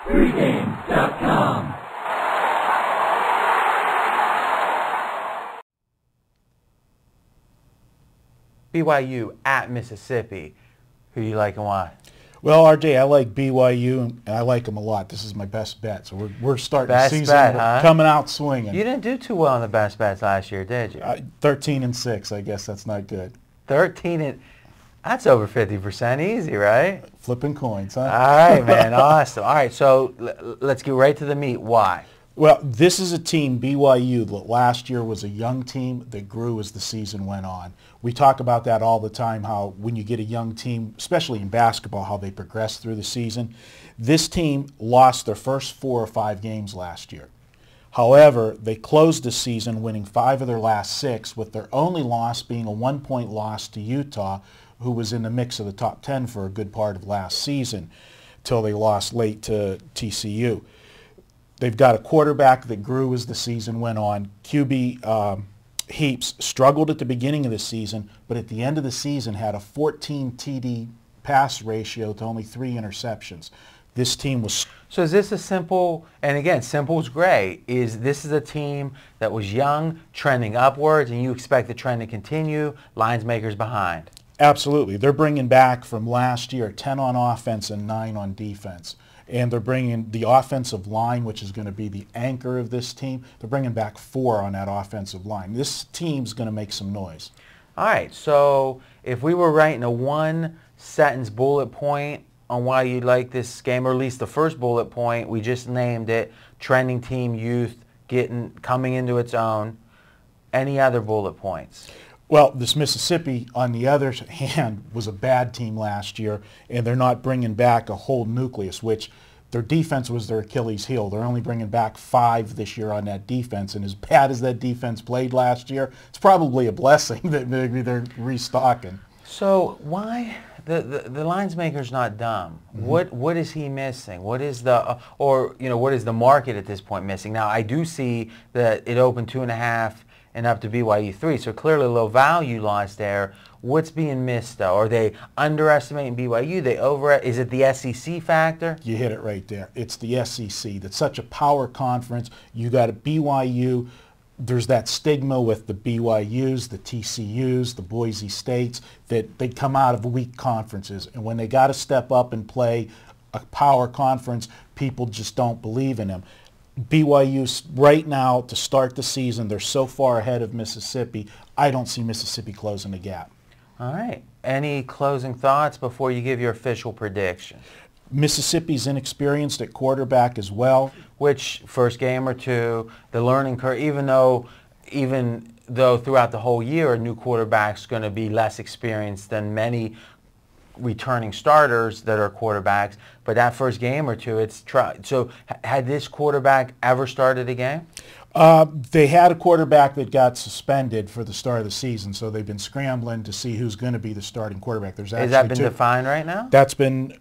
Pregame.com. BYU at Mississippi. Who you like and why? Well, RJ, I like BYU, and I like them a lot. This is my best bet. So we're starting the season coming out swinging. You didn't do too well in the best bets last year, did you? 13-6. I guess that's not good. 13 and that's over 50% easy, right? Flipping coins, huh? All right, man. Awesome. All right, so let's get right to the meat. Why? Well, this is a team, BYU, that last year was a young team that grew as the season went on. We talk about that all the time, how when you get a young team, especially in basketball, how they progress through the season. This team lost their first 4 or 5 games last year. However, they closed the season winning 5 of their last 6, with their only loss being a 1-point loss to Utah, who was in the mix of the top 10 for a good part of last season, till they lost late to TCU. They've got a quarterback that grew as the season went on. QB Heaps struggled at the beginning of the season, but at the end of the season had a 14 TD pass ratio to only 3 interceptions. This team was... So is this a simple, and again, simple is great, this is a team that was young, trending upwards, and you expect the trend to continue, lines makers behind? Absolutely. They're bringing back from last year 10 on offense and 9 on defense. And they're bringing the offensive line, which is going to be the anchor of this team. They're bringing back 4 on that offensive line. This team's going to make some noise. All right, so if we were writing a 1-sentence bullet point on why you like this game, or at least the first bullet point, we just named it, trending team, youth, coming into its own. Any other bullet points? Well, this Mississippi, on the other hand, was a bad team last year, and they're not bringing back a whole nucleus, which their defense was their Achilles heel. They're only bringing back 5 this year on that defense, and as bad as that defense played last year, it's probably a blessing that maybe they're restocking. So why the lines maker's not dumb? Mm-hmm. What is he missing? What is what is the market at this point missing? Now I do see that it opened 2.5 and up to BYU 3, so clearly low value loss there. What's being missed though? Are they underestimating BYU? Is it the SEC factor? You hit it right there. It's the SEC. That's such a power conference. You got a BYU. There's that stigma with the BYUs, the TCUs, the Boise States, that they come out of weak conferences. And when they got to step up and play a power conference, people just don't believe in them. BYU right now, to start the season, they're so far ahead of Mississippi, I don't see Mississippi closing the gap. All right. Any closing thoughts before you give your official prediction? Mississippi's inexperienced at quarterback as well. Which, first game or two, the learning curve, even though throughout the whole year a new quarterback's going to be less experienced than many returning starters that are quarterbacks, but that first game or two, it's tried. So had this quarterback ever started a game? They had a quarterback that got suspended for the start of the season, so they've been scrambling to see who's going to be the starting quarterback. Has that been defined right now? That's been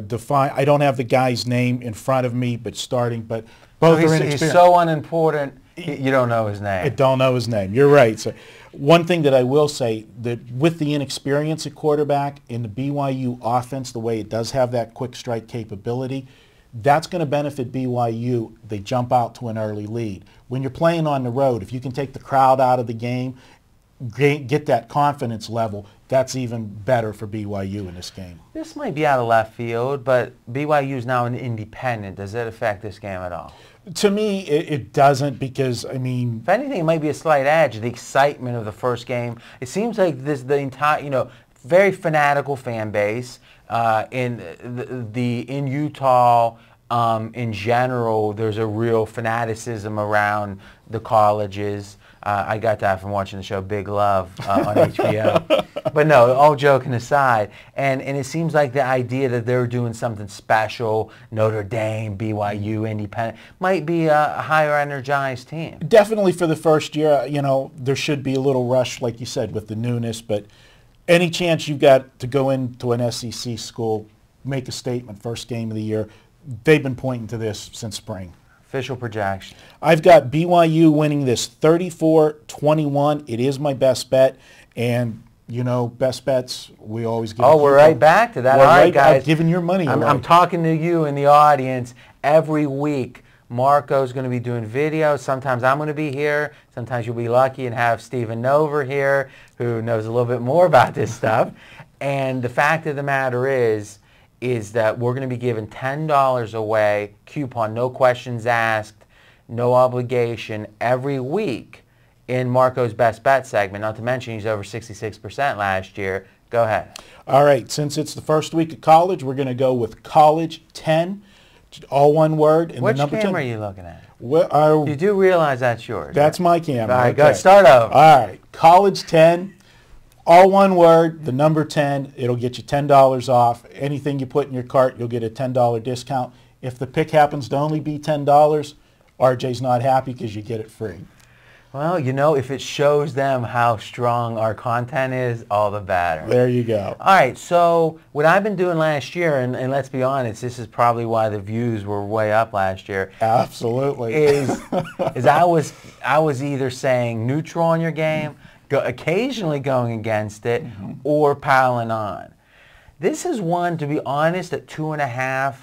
defined. I don't have the guy's name in front of me, but both are inexperienced. He's so unimportant, you don't know his name. I don't know his name. You're right. So one thing that I will say, that with the inexperience at quarterback in the BYU offense, the way it does have that quick strike capability, that's going to benefit BYU. They jump out to an early lead. When you're playing on the road, if you can take the crowd out of the game, get that confidence level, that's even better for BYU in this game. This might be out of left field, but BYU is now an independent. Does that affect this game at all? To me, it doesn't, because, I mean... If anything, it might be a slight edge, the excitement of the first game. It seems like the entire, very fanatical fan base in Utah. In general, there's a real fanaticism around the colleges. I got that from watching the show Big Love on HBO. But no, all joking aside, and it seems like the idea that they're doing something special, Notre Dame, BYU, independent, might be a higher energized team. Definitely for the first year, there should be a little rush, like you said, with the newness, but any chance you've got to go into an SEC school, make a statement first game of the year, they've been pointing to this since spring. Official projection. I've got BYU winning this 34-21. It is my best bet. And You know, best bets, we always give. Oh, we're right back to that. We're All right, right guys. giving your money away. I'm talking to you in the audience every week. Marco's going to be doing videos. Sometimes I'm going to be here. Sometimes you'll be lucky and have Stephen Nover here, who knows a little bit more about this stuff. And the fact of the matter is that we're going to be giving $10 away, coupon, no questions asked, no obligation, every week in Marco's Best Bet segment. Not to mention he's over 66% last year. Go ahead. All right, since it's the first week of college, we're going to go with College 10, all one word. And Which the number camera 10. are you looking at? Well, You do realize that's yours. that's my camera. All right, okay. go. Start over. All right, College 10, all one word, the number 10. It'll get you $10 off. Anything you put in your cart, you'll get a $10 discount. If the pick happens to only be $10, RJ's not happy because you get it free. Well, you know, if it shows them how strong our content is, all the better. There you go. All right, so what I've been doing last year, and let's be honest, this is probably why the views were way up last year. Absolutely. Is I was either saying neutral on your game, occasionally going against it, or piling on. This is one, to be honest, at 2.5,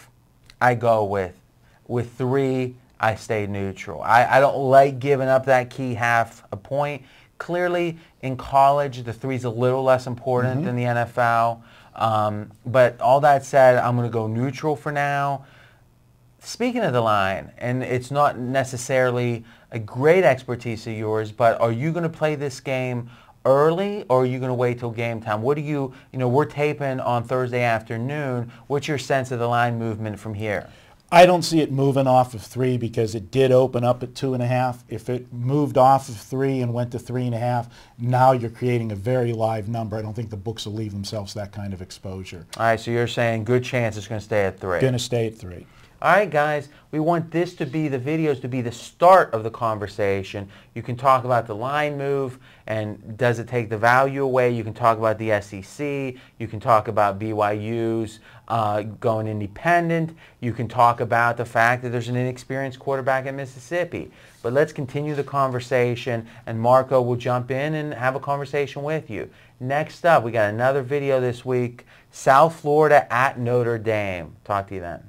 I go with. With 3, I stay neutral. I don't like giving up that key half a point. Clearly, in college, the 3's a little less important than the NFL. But all that said, I'm going to go neutral for now. Speaking of the line, and it's not necessarily a great expertise of yours, but are you going to play this game early, or are you going to wait till game time? What do you know, we're taping on Thursday afternoon. What's your sense of the line movement from here? I don't see it moving off of 3 because it did open up at 2.5. If it moved off of 3 and went to 3.5, now you're creating a very live number. I don't think the books will leave themselves that kind of exposure. All right, so you're saying good chance it's going to stay at 3. Going to stay at 3. All right, guys, we want this to be, the videos to be the start of the conversation. You can talk about the line move and does it take the value away. You can talk about the SEC. You can talk about BYU's going independent. You can talk about the fact that there's an inexperienced quarterback at Mississippi. But let's continue the conversation, and Marco will jump in and have a conversation with you. Next up, we got another video this week, South Florida at Notre Dame. Talk to you then.